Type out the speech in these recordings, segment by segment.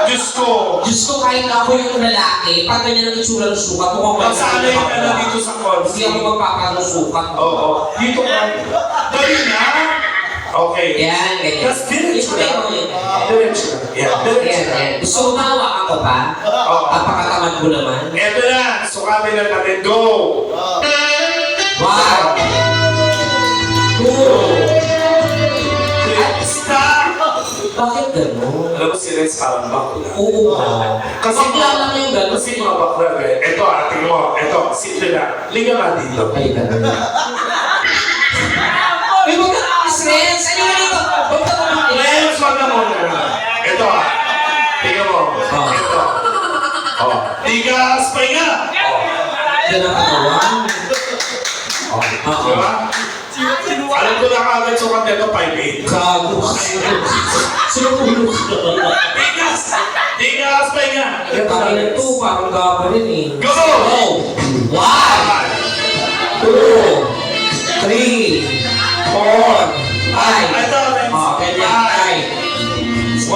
Diyos ko. Diyos ko, kahit ako yung lalaki, pag ganyan ang itsura ng sukat, mukhang wala. Magsanay ka na dito sa Hindi ako concert. magpapagong sukat. Oo. Dito ka. Dali na. Okay. Yan, ganyan. Tapos diretso Ikutin na. mo yun. Diretso na. Yan. Diretso Yan, na. yan. Gusto mo mahawa ako pa? Oo. Napakatamad mo naman. Eto na. Sukatin na natin. Go. 1, 2, Stop! bakit gano'n? Alam mo si Renz parang bakla. Oo ba? Kasi Bakla lang yung gano'n. Kasi mga bakla eh. Ito tingnan mo. Ito, simple na. Liga nga dito. Ay, gano'n. Ay, huwag ka nakakasres! Ano nga dito? Huwag ka kumain. Renz, wag na muna. Ito tingnan mo. Ito. Tigas, pahinga. Yan ang katawan. Diba? Alam ko na kagad sukat nito 5'8". Gago. Sinupulog. Tigas! Tigas, pahinga. Kami na ito, parang gaba rin eh. Go! Go! 1, 2, 3, 4, 5. Ito, Renz. Ganyan, 1,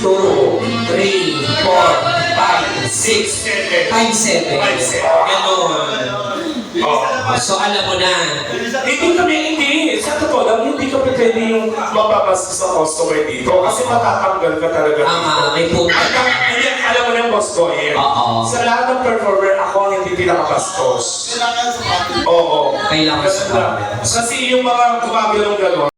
2, 3, 4, 5, 6, 5, 7. 5'7". Ganon. So alam mo na. Hindi. Sa totoo lang, hindi ka pwede yung mapapasa sa customer dito kasi matatanggal ka talaga dito. May punto. Hindi, alam mo na yung boss ko eh. Oo. Sa lahat ng performer, ako ang hindi pinakabastos. Oo. Kailangan Ganun lang. Kasi yung mga gumagalong gano'n,